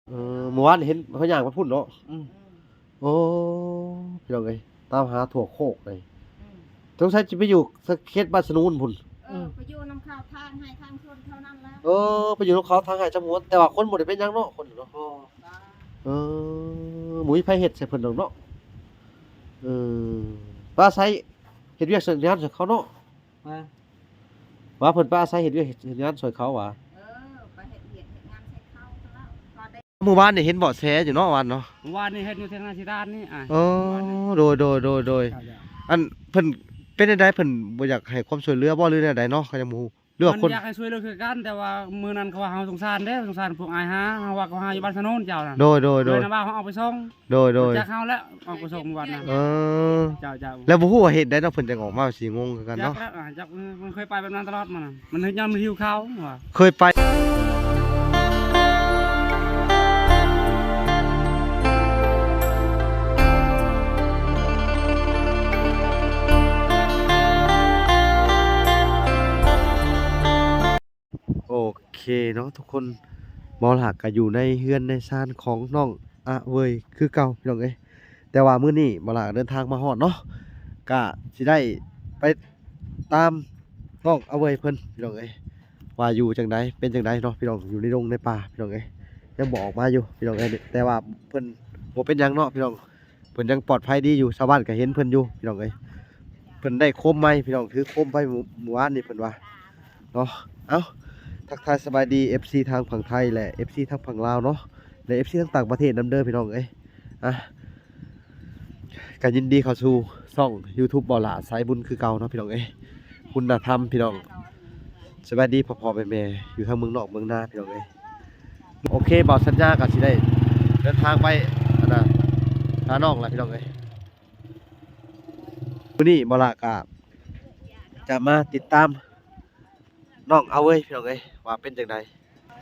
เมื่อวานเห็นเขาย่างมาพุ่นเนาะอืมโอ้พี่น้องเอ้ยตามหาถั่วโคกเลยอืมสงสัยจะไปอยู่สักเขตบ้านสนูนพุ่นไปอยู่น้ำข้าวทางให้ทางชนเท่านั้นแล้วไปอยู่นำเขาทางหายจำนวนแต่ว่าคนบ่ได้เป็นหยังเนาะคนเนาะพอเอหมุ้ยไผเฮ็ดใส่เพิ่นดอกเนาะเออป้าไสเฮ็ดเวียกเฮ็ดงานช่วยเขาเนาะมา ว่าเพิ่นป้าไสเฮ็ดเวียกเฮ็ดงานช่วยเขาว่าไปเฮ็ดเวียกเฮ็ดงานใส่ข้าวซะแล้วพอได้เมื่อวานนี่เห็นเบาะแสอยู่เนาะวันเนาะวานนี้เฮ็ดอยู่ที่นาชิดานนี่โดยอันเพิ่นเป็นจังไดเพิ่นบ่อยากให้ความช่วยเหลือบ่หรือแนวใดเนาะเขายังบ่ฮู้เลือกคน อยากให้ช่วยเหลือคือกันแต่ว่ามื้อนั้นเขาว่าเฮาสงสารเด้สงสารพวกอายหาเฮาว่าเขาหาอยู่บ้านสนนเจ้าน่ะโดยนะว่าเขาเอาไปส่งจากเฮาแล้วเอาไปส่งเมื่อวานน่ะเจ้าแล้วบ่ฮู้ว่าเฮ็ดได้เนาะเพิ่นจังออกมาสิงงคือกันเนาะจักมันเคยไปแบบนั้นตลอดมันน่ะมันเฮ็ดยามมันหิวข้าวว่าเคยไปโอเคเนาะทุกคนมอหลักก็อยู่ในเฮือนในซานของน้องอะเวยคือเก่าพี่น้องเอ้ยแต่ว่ามื้อนี้มอหลักเดินทางมาฮอดเนาะก็สิได้ไปตามน้องอะเวยเพิ่นพี่น้องเอ้ยว่าอยู่จังไดเป็นจังไดเนาะพี่น้องอยู่ในดงในป่าพี่น้องเอ้ยยังบ่ออกมาอยู่พี่น้องเอ้ยแต่ว่าเพิ่นบ่เป็นหยังเนาะพี่น้องเพิ่นยังปลอดภัยดีอยู่ชาวบ้านก็เห็นเพิ่นอยู่พี่น้องเอ้ยเพิ่นได้โคมไม้พี่น้องถือโคมไปเมื่อวานนี่เพิ่นว่าเนาะเอ้าทักทายสบายดี FC ทางฝั่งไทยและ FC ทางฝั่งลาวเนาะและ FC ทางต่างประเทศนำเด้อพี่น้องเอ้ยก็ยินดีเข้าสู่ช่อง YouTube บ่หลาสายบุญคือเก่าเนาะพี่น้องเอ้ยคุณธรรมพี่น้องสบายดีพ่อๆแม่ๆอยู่ทางเมืองนอกเมืองนาพี่น้องเอ้ยโอเคบ่าวสัญญาก็สิได้เดินทางไปหาน้องล่ะพี่น้องเอ้ยมื้อนี้บ่หลาก็จะมาติดตามน้องเอาเว้ยพี่น้องเอ้ยว่าเป็นจังได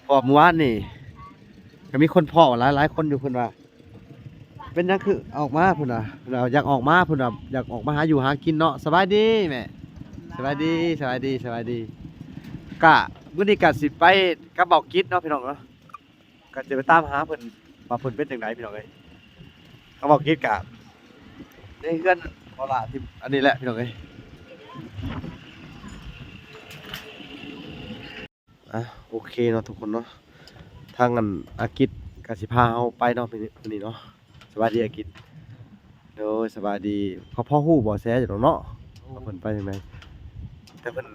พอเมื่อวานนี่ก็มีคนพ่อหลายคนอยู่เพิ่นว่าเป็นหยังคือออกมาพุ่นน่ะอยากออกมาพุ่นน่ะอยากออกมาหาอยู่หากินเนาะสบายดีแม่สบายดีกะมื้อนี้ก็สิไปกับเบากิจเนาะพี่น้องเนาะก็จะไปตามหาเพิ่นว่าเพิ่นเป็นจังไดพี่น้องเอ้ยกับเบากิจกะในเฮือนบ่ล่ะที่อันนี้แหละพี่น้องเอ้ยโอเคเนาะทุกคนเนาะทางอันอากิจกสิพาเฮาไปเนาะมื้อนี้เนาะสวัสดีอากิจโดยสวัสดีเขาพ่อฮู้บ่แซอยู่ดอกเนาะว่าเพิ่นไปจังไดแต่เพิ่น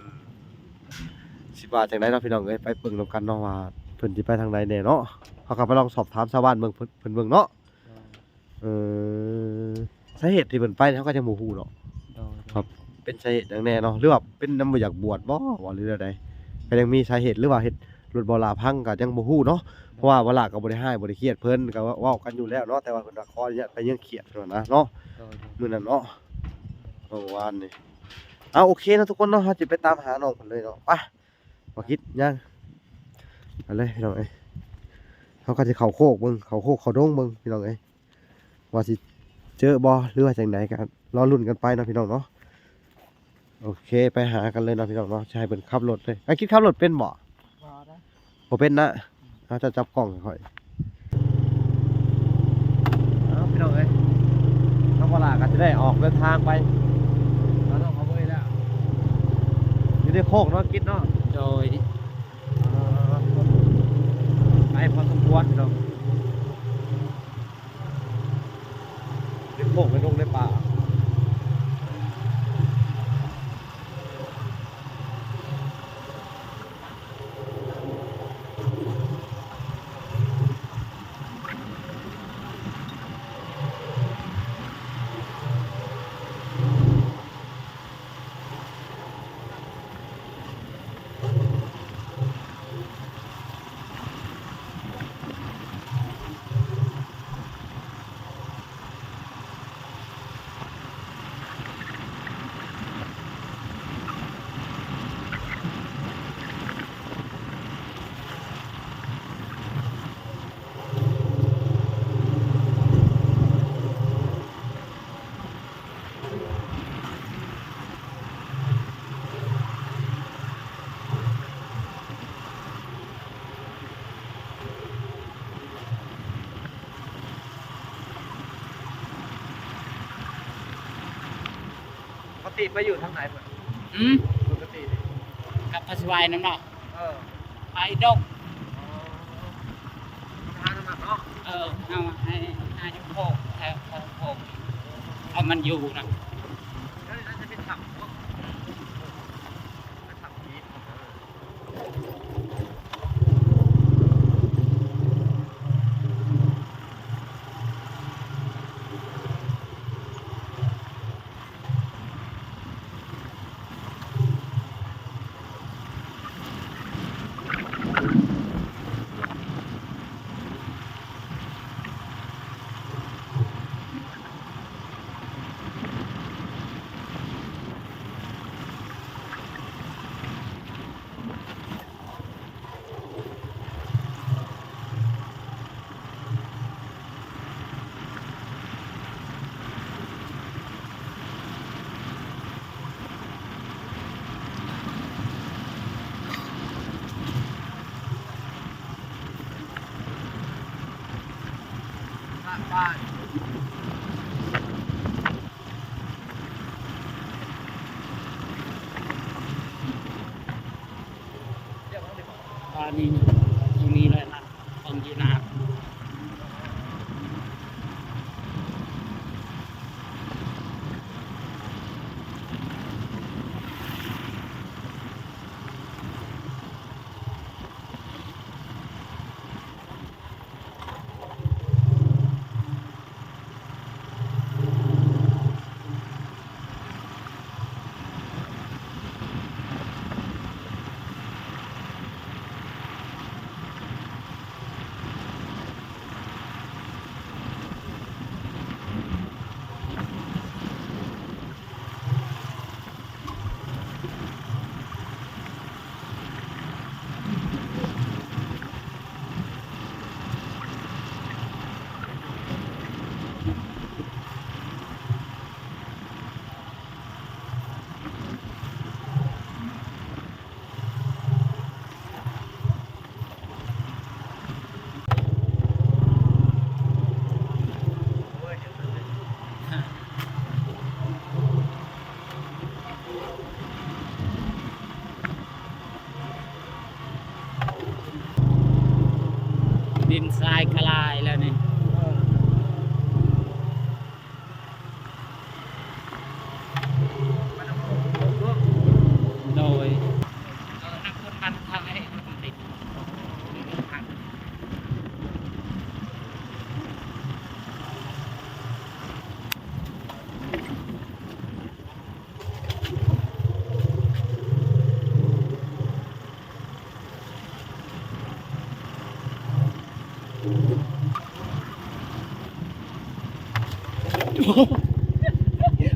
สิว่าจังไดเนาะพี่น้องเอ้ยไปเบิ่งนำกันเนาะว่าเพิ่นสิไปทางใดแน่เนาะเฮาก็ไปลองสอบถามชาวบ้านเบิ่งเพิ่นเบิ่งเนาะเออสาเหตุที่เพิ่นไปเฮาก็ยังบ่ฮู้เนาะครับเป็นสาเหตุจังแน่เนาะหรือว่าเป็นนำบ่อยากบวชบ่หรือใดก็ยังมีสาเหตุหรือว่าเฮ็ดรถบ่ลาพังก็ยังบ่ฮู้เนาะเพราะว่าบ่ลาก็บ่ได้ให้บ่ได้เครียดเพิ่นก็เว้ากันอยู่แล้วเนาะแต่ว่าเพิ่นว่าขออนุญาตไปยังเครียดเท่านั้นนะเนาะมื้อนั้นเนาะเมื่อวานนี่โอเคเนาะทุกคนเนาะเฮาสิไปตามหาน้องเพิ่นเลยเนาะไปบ่คิดยังเอาเลยพี่น้องเอ้ยเฮาก็สิเข้าโคกเบิ่งเข้าโคกเข้าดงเบิ่งพี่น้องเอ้ยว่าสิเจอบ่หรือว่าจังไดก็รอลุ้นกันไปเนาะพี่น้องเนาะโอเคไปหากันเลยเนาะพี่น้องเนาะใช่เพิ่นขับรถเลยคิดขับรถเป็นบ่บ่เป็นนะเราจะจับกล้องค่อยพี่น้องเอ้ยน้องวลาก็จะได้ออกเดินทางไปเราต้องเอาไว้แล้วอยู่ในโคกเนาะกินเนาะโดยไปพอสมควรพี่น้องในโคกในดงในป่า ติไปอยู่ทางไหนเพิ่น อืม ปกตินี่ กับพระสวายน้ำเนาะ เออ ไปดก ทางน้ำหนักเนาะ เอาให้โพกแทนโพกเอามันอยู่นะ แล้วน่าจะเป็นถังเนาะเป็นถังพีชบ้าน ตอนนี้ตรงนี้เลยนะตรงยีนาดินทรายกระลายแล้วนี่โดยนักคนมันทำให้มันติดหัก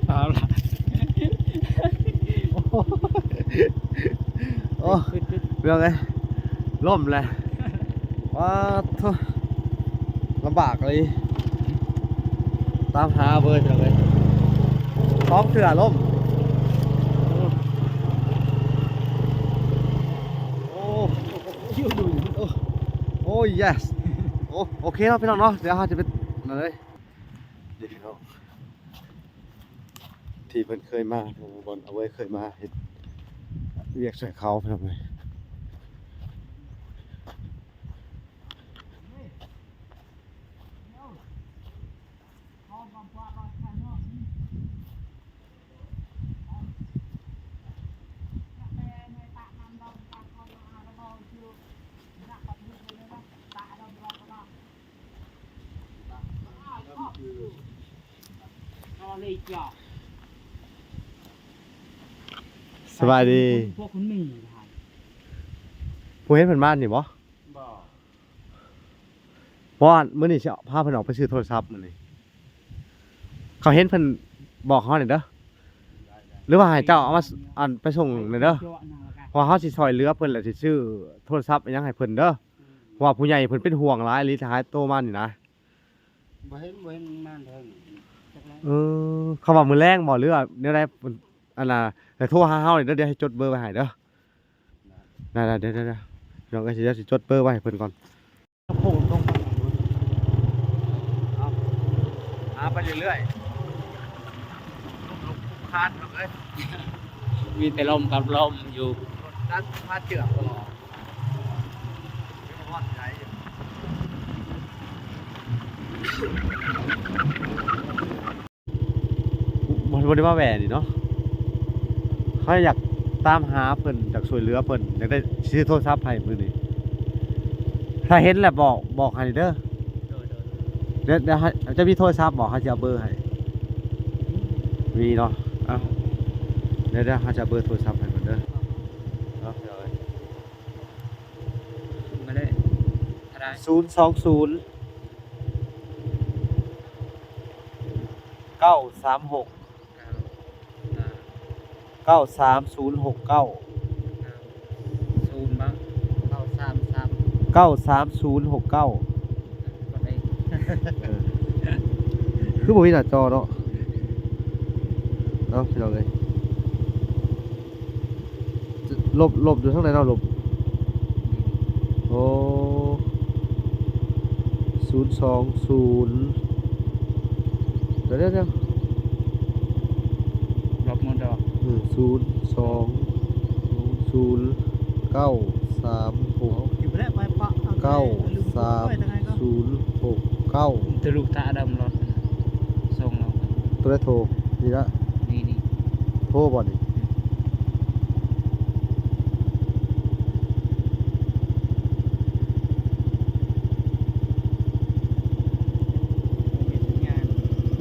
เอาละ โอ้เรื่องไงล่มเลยว้าทุลำบากเลยตามหาเบอร์เถอะเลยท้องเถื่อล่มโอ้โอ้ yes โอเคเนาะพี่น้องเนาะเดี๋ยวเราจะไปนั่นเลยเดี๋ยวพี่น้องที่เพิ่นเคยมาบอลเอาไว้เคยมาเฮ็ดเรียกช่วยเขาพี่น้องเลยสบายดี พวกคุณมีครับ ผู้เห็นเพิ่นมานี่บ่ บ่ เพราะว่ามื้อนี้สิพาเพิ่นออกไปซื้อโทรศัพท์มื้อนี้เขาเห็นเพิ่นบอกเขาหน่อยเด้อหรือว่าให้เจ้าเอามาอันไปส่งหน่อยเด้อเพราะว่าเขาสิซอยเหลือเพิ่นแล้วสิซื้อโทรศัพท์อิหยังให้เพิ่นเด้อเพราะว่าผู้ใหญ่เพิ่นเป็นห่วงหลายอีหลีท้ายโตมานี่นะ บ่เห็นมันเถิงจักแล้ว เขาว่ามื้อแรงบ่หรือว่าแนวใดอันน่ะให้โทรหาเฮาหน่อยเด้อเดี๋ยวให้จดเบอร์ไว้ให้เด้อได้ๆเดี๋ยวๆๆน้องก็สิจดเบอร์ไว้ให้เพิ่นก่อนโค้งตรงเอาไปเรื่อยๆ คานเลย มีแต่ลมกับลมอยู่ ด้านพาเจือกตลอดไม่ว่าใจมันได้มาแหวนนี่เนาะเขาอยากตามหาเพิ่นจากช่วยเหลือเพิ่นอยากได้ซื้อโทรศัพท์ให้มื้อนี้ถ้าเห็นแหละบอกให้เด้อเดี๋ยวจะมีโทรศัพท์บอกเขาจะเอาเบอร์ให้มีเนาะเอ้าเดี๋ยวเขาจะเอาเบอร์โทรศัพท์ให้เพิ่นเด้อเนาะเดี๋ยว มาเลยอะไร 020 936 93069 ศูนย์บ้าง933 93069 ก็ได้ คือบ่มีหน้าจอเนาะเนาะพี่น้องเอ้ยลบอยู่ทางไหนเนาะลบโอ้020เดี๋ยว ลบหมดดอก 0200936 93069 ตะลุกตาดำรถส่งเรา ตัวได้โทรนี่ละ นี่ โทรบ่นี่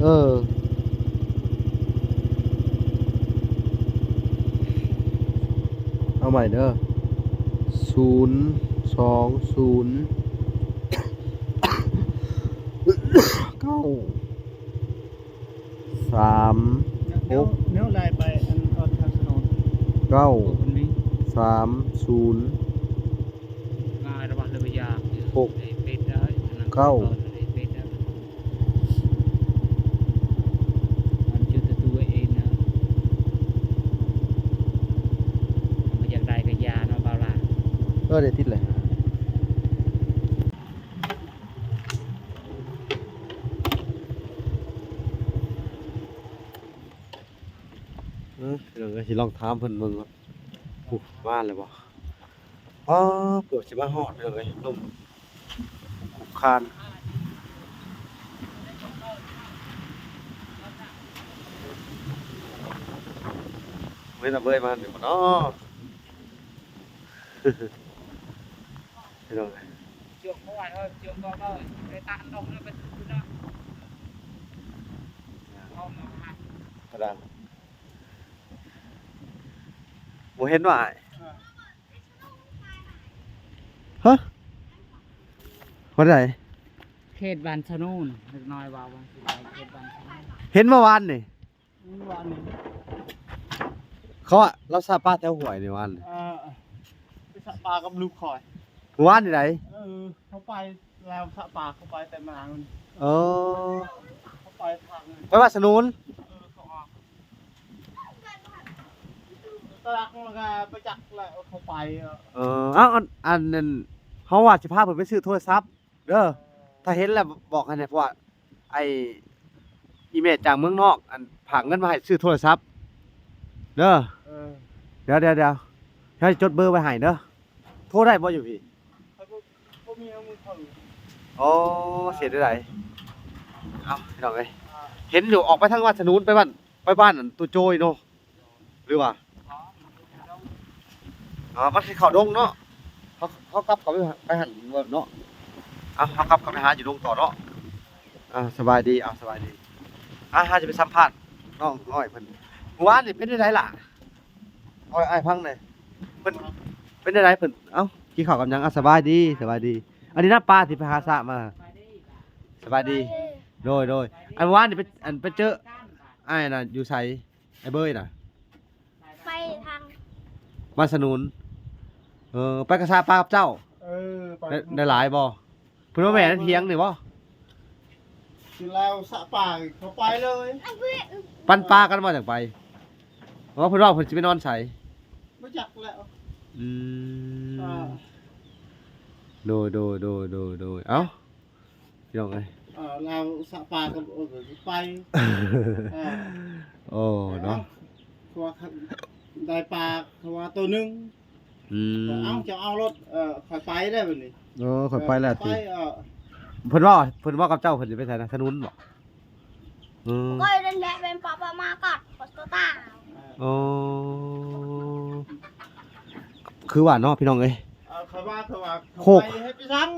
เออเอาใหม่เด้อ020 เนื้อลายไปอันออดทางถนน คนนี้ 930 ง่ายระบาดเลยยากเป็ดได้เป็ดได้มันชื่อตัวเองนะมันอยากได้กับยาเนาะเบาล่ะ เดี๋ยวติดเลยเดี๋ยวก็สิลองถามเพิ่นเบิ่งครับปุ๊บบ้านเลยบ่อ๋อเปิดสิมาฮอดเด้อเอ้ยลมคุกคานเว้ยน่ะเบ้ยมาเดี๋ยวบ่เนาะเดี๋ยวเอ้ย ช่วงเมื่อวานก็ช่วงก็ไปตานลงแล้วไปดูนะเอามา กระดานบ่เห็นว่าอ้ายฮะว่าได เขตบ้านชะนูนเล็กน้อยว่าวันสุดท้ายเขตบ้านชะนูน เห็นเมื่อวานนี่ วันนี้ เขาอะเราซาป้าแถวหวยในวัน ไปสะปลากับลูกคอย เมื่อวานที่ไหน เขาไปแล้วสะปลาเขาไปแต่มามัน เออ เขาไปทาง ไปว่าสนุน เขาออกตลาดมันก็ไปจักแล้วเขาไป เอ้าอันนั้นเขาว่าสิพาเพิ่นไปซื้อโทรศัพท์เด้อถ้าเห็นแล้วบอกให้แหน่เพราะว่าไอ้อีเมลจากเมืองนอกอันฝากเงินมาให้ซื้อโทรศัพท์เด้อเดี๋ยวให้จดเบอร์ไว้ให้เด้อโทรได้บ่อยู่พี่ เขามีเอามือถือ อ๋อเสียได้ไดเอ้าพี่น้องเอ้ยเห็นอยู่ออกไปทางวัดสนุนไปบ้านอันตัวโจยเนาะหรือว่ามันสิเข้าดงเนาะเขากลับไปหันเนาะเขากลับไปหาอยู่ดงต่อเนาะสบายดีสบายดีหาจะไปสัมภาษณ์น้องน้อยเพิ่นเมื่อวานนี่เป็นได้ล่ะอ้ายพังหน่อยเพิ่นเป็นได้เพิ่นกินข้าวกับหยังสบายดีอันนี้น้าป้าที่ไปหาสระมาสบายดีโดยอันเมื่อวานนี่ไปเจออ้ายน่ะอยู่ไสไอ้เบ้ยน่ะ ไปทาง มาสนุนไปกระซาปลากับเจ้า ไป ได้หลายบ่เพิ่นว่าแม่นเถียงนี่บ่ กินแล้วสะปลาเขาไปเลย ปันปลากันมาจากไปเพิ่นว่าเพิ่นสิไปนอนไส ไม่จักแล้ว อืมโดยเอ้าพี่น้องเอ้ย เราสะปลากับไป โอ้เนาะ ว่าได้ปลาเขาว่าตัวหนึง อืม เอาจะเอารถข่อยไปได้บัดนี้ ค่อยไปแล้ว ไป ติเพิ่นว่ากับเจ้าเพิ่นสิไปไสนะถนนบ่อืม ก็เล่นแหละเป็นปอมากัดปอสตา อ๋อคือว่าเนาะพี่น้องเอ้ย ข่อยว่าเขาว่า โคก ไปให้ไปสั่ง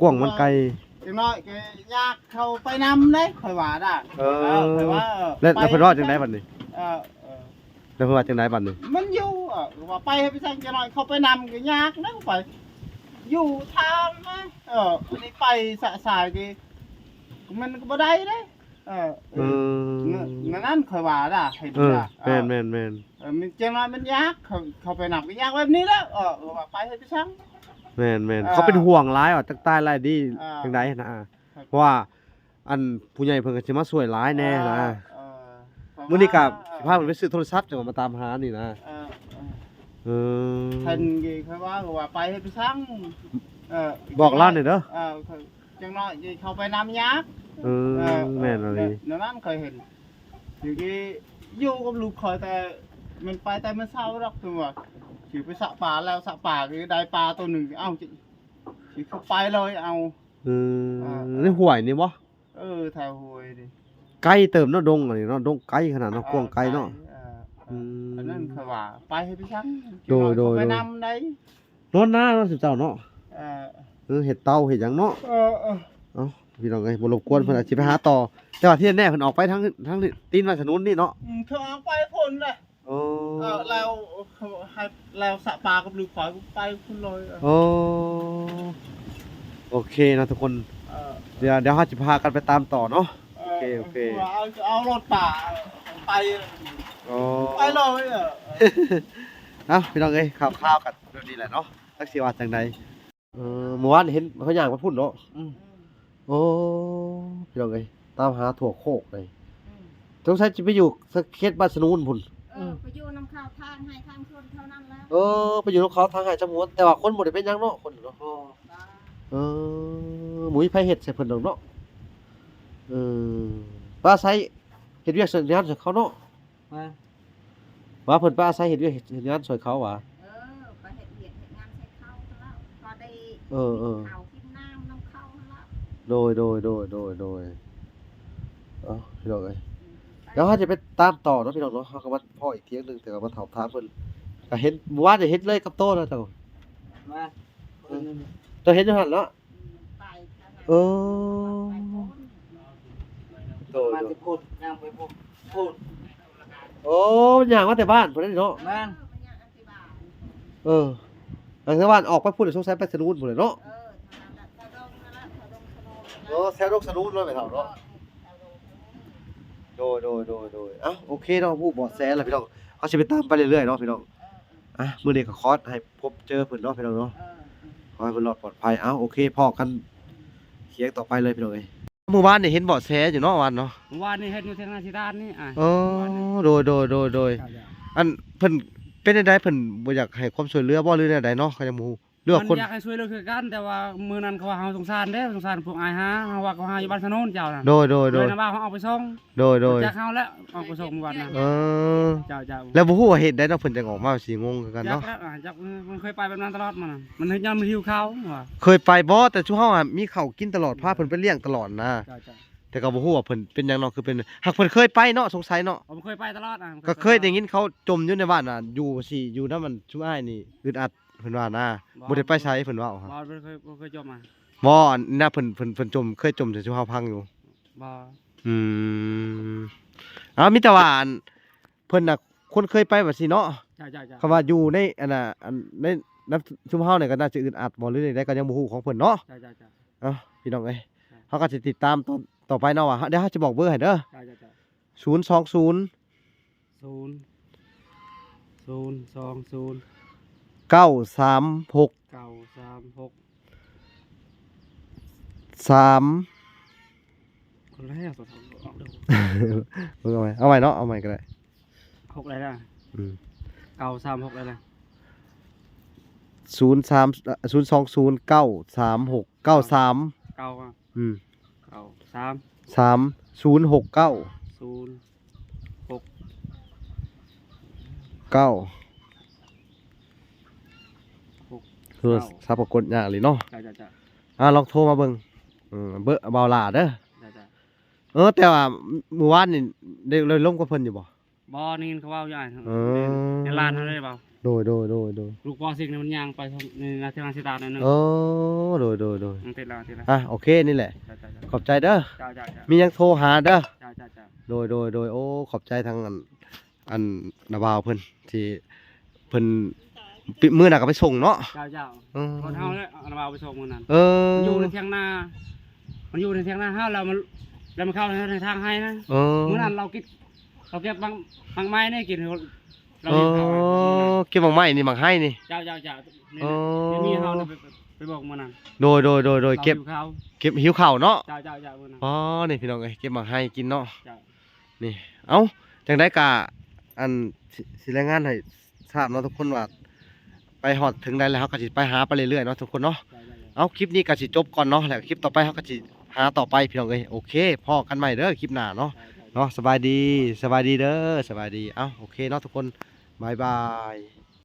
กว้างมันไกล จังน้อยก็อยากเข้าไปนำเด้ข่อยว่าได้ ข่อยว่า แล้วเพิ่นว่าจังไดบัดนี้ เออ แล้วเพิ่นว่าจังไดบัดนี้ มันอยู่ว่าไปให้ไปสั่งจังน้อยเข้าไปนำก็ยากนะไปอยู่ทางนะอันนี้ไปสายๆก็มันก็บ่ได้เด้นั่นข่อยว่าได้ให้ดูได้ แม่น มันจังน้อยมันยากเข้าไปนำก็ยากแบบนี้แล้วว่าไปให้ไปสั่ง แม่นเขาเป็นห่วงหลายว่าจักตายหลายดีจังไดนะเพราะว่าอันผู้ใหญ่เพิ่นก็สิมาช่วยหลายแน่นะมื้อนี้ก็สิพาเพิ่นไปซื้อโทรศัพท์จังมาตามหานี่นะท่านกี่เขาว่าไปให้ไปสั่งบอกเล่าหน่อยเด้อ จังน้อยเข้าไปนำยักษ์ แม่นอะไร นั่นเคยเห็นอยู่ที่อยู่กับลูกคอยแต่มันไปแต่มันเศร้าหรอกคือว่าขี่ไปสะปลาแล้วสะปลาคือได้ปลาตัวหนึ่งเอ้าขี่เข้าไปเลยเอานี่ห่วยนี่บ่ แถวห้วยดิ ไกลเติมเนาะดงอันนี้เนาะดงไกลขนาดเนาะกว้างไกลเนาะอันนั้นคือว่าไปให้ไปสั่ง โดย ไปนำได้ นอนหน้าเนาะสิเจ้าเนาะเฮ็ดเตาเฮ็ดหยังเนาะเอ้าพี่น้องเอ้ยบ่รบกวนเพิ่นอาจสิไปหาต่อแต่ว่าที่แน่เพิ่นออกไปทางตีนว่าถนนนี่เนาะเธอออกไปพ้นเลยแล้วสะปลากับลูกคอยไปคุณเลยโอเคเนาะทุกคนเดี๋ยวเราจะพากันไปตามต่อเนาะโอเคเอารถป่าไปเลยพี่น้องเอ้ยข่าวกันแบบนี้แหละเนาะทักษิว่าจังใดเมื่อวานเห็นเขาย่างมาพุ่นเนาะโอ้พี่น้องเอ้ยตามหาถั่วโคกเลยสงสัยจะไปอยู่สักเขตบ้านสนูนพุ่นไปอยู่น้ำข้าวทางให้ทางคนเท่านั้นแล้วไปอยู่กับเขาทางหายจมวนแต่ว่าคนบ่ได้เป็นหยังเนาะคนเนาะหมุ้ยไผเฮ็ดใส่เพิ่นดอกเนาะป้าไสเฮ็ดเวียกเฮ็ดงานใส่เขาเนาะว่าเพิ่นป้าไสเฮ็ดเวียกเฮ็ดงานช่วยเขาว่ะไปเฮ็ดเวียกเฮ็ดงานใส่เข้าแล้วพอได้เอากินน้ำน้ำเข้าแล้วโดยพี่น้องเอ้ยเดี๋ยวเฮาจะไปตามต่อเนาะพี่น้องเนาะเฮาก็มาพ่ออีกเที่ยงนึงแต่ก็มาถามเพิ่นก็เห็นว่าจะเฮ็ดเลยกับโตแล้วเจ้าเห็นอยู่หั่นเนาะโดย มาสิพูดย่างไปพูด ย่างมาแต่บ้านพุ่นเนาะหลังจากบ้านออกไปพุ่นสงสัยไปสนูนพุ่นเนาะแถวดงสนูนเลยไปเฒ่าเนาะโดยโอเคเนาะผู้บ่แสแล้วพี่น้องเฮาสิไปตามไปเรื่อยๆเนาะพี่น้องมื้อนี้ก็ขอให้พบเจอเพิ่นเนาะพี่น้องเนาะขอให้เพิ่นรอดปลอดภัยโอเคพอกันเคียงต่อไปเลยพี่น้องเอ้ยเมื่อวานนี่เห็นเบาะแสอยู่เนาะวันเนาะเมื่อวานนี่เฮ็ดอยู่ที่นาสิดานนี่โดยอันเพิ่นเป็นจังได๋เพิ่นบ่อยากให้ความช่วยเหลือบ่หรือแนวใดเนาะเขาจะบ่ฮู้หรือว่าคนอยากให้ช่วยเหลือคือกันแต่ว่ามื้อนั้นเขาว่าเฮาสงสารพวกอายหาเฮาว่าเขาหาอยู่บ้านสนุนเจ้าน่ะโดยนะว่าเขาเอาไปส่งโดยจากเฮาแล้วเอาไปส่งเมื่อวานน่ะเจ้าแล้วบ่ฮู้ว่าเฮ็ดได้เนาะเพิ่นจังออกมาสิงงคือกันเนาะจากมันเคยไปแบบนั้นตลอดมันเฮ็ดยามมันหิวข้าวว่าเคยไปบ่แต่ชุเฮามีข้าวกินตลอดพาเพิ่นไปเลี้ยงตลอดนะแต่ก็บ่ฮู้ว่าเพิ่นเป็นหยังเนาะคือเป็นหักเพิ่นเคยไปเนาะสงสัยเนาะผมเคยไปตลอดก็เคยได้ยินเขาจมอยู่ในบ้านอยู่สิอยู่นำมันชุอ้ายนี่อึดอัดเพิ่นว่านะบ่ได้ไปไสเพิ่นว่าบ่เคยจมมาบ่น่ะเพิ่นจมเคยจมแต่ชุเฮาพังอยู่บ่มีแต่ว่าเพิ่นน่ะคนเคยไปแบบสิเนาะคำว่าอยู่ในอันน่ะในนำชุมเฮานี่ก็น่าจะอึดอัดบ่หรือใดก็ยังบ่ฮู้ของเพิ่นเนาะพี่น้องเอ้ยเฮาก็สิติดตามต่อไปเนาะว่าเดี๋ยวเฮาจะบอกเบอร์ให้เด้อ020 936 3คนแรกเอาใหม่เนาะเอาใหม่ก็ได้6ได้ล่ะ936ได้ล่ะ02093693693 3069 โทรศัพท์ก็กดยากเลยเนาะ จ้า ลองโทรมาเบิ่งเบอร์เบาหลาเด้อ จ้า แต่ว่ามื้อวานนี่ได้เลยลงกับเพิ่นอยู่บ่ บ่นี่เขาเว้าอยู่อ้าย เออ ในร้านเฮาได้เปล่า โดย ลูกปอสิกนี่มันย่างไปในนาทีสิตาหน่อยนึง โดย มันติดแล้ว โอเคนี่แหละ จ้า ขอบใจเด้อ จ้า มีหยังโทรหาเด้อ จ้า โดยโอ้ขอบใจทางอันนาบ่าวเพิ่นที่เพิ่นปิมื้อน่ะก็ไปส่งเนาะ จ้า เออ คนเฮาเลยเอาไปส่งมื้อนั้น เออ มันอยู่ในเถียงนามันอยู่ในเถียงนาเฮาแล้วมันเข้าในทางให้นะ เออ มื้อนั้นเราเก็บบางไม้นี่กินเรา เอ อยู่เขา อเก็บบักไม้นี่บักให้นี่ จ้านี่ เออ มีเฮาไปบอกมื้อนั้น โดยเก็บ เขา หิวข้าวเนาะ จ้ามื้อนั้น อ๋อนี่พี่น้องเอ้ยเก็บบักให้กินเนาะ จ้า นี่เอ้าจังได๋กะอันสิรายงานให้ทราบเนาะทุกคนว่าไปฮอดถึงใดแล้วเฮาก็สิไปหาไปเรื่อยๆเนาะทุกคนเนาะ เอาคลิปนี้ก็สิจบก่อนเนาะแล้วคลิปต่อไปเขาก็สิหาต่อไปพี่น้องเอ้ยโอเคพอกันใหม่เด้อคลิปหน้าเนาะสบายดีเด้อสบายดีเอ้าโอเคเนาะทุกคนบายบาย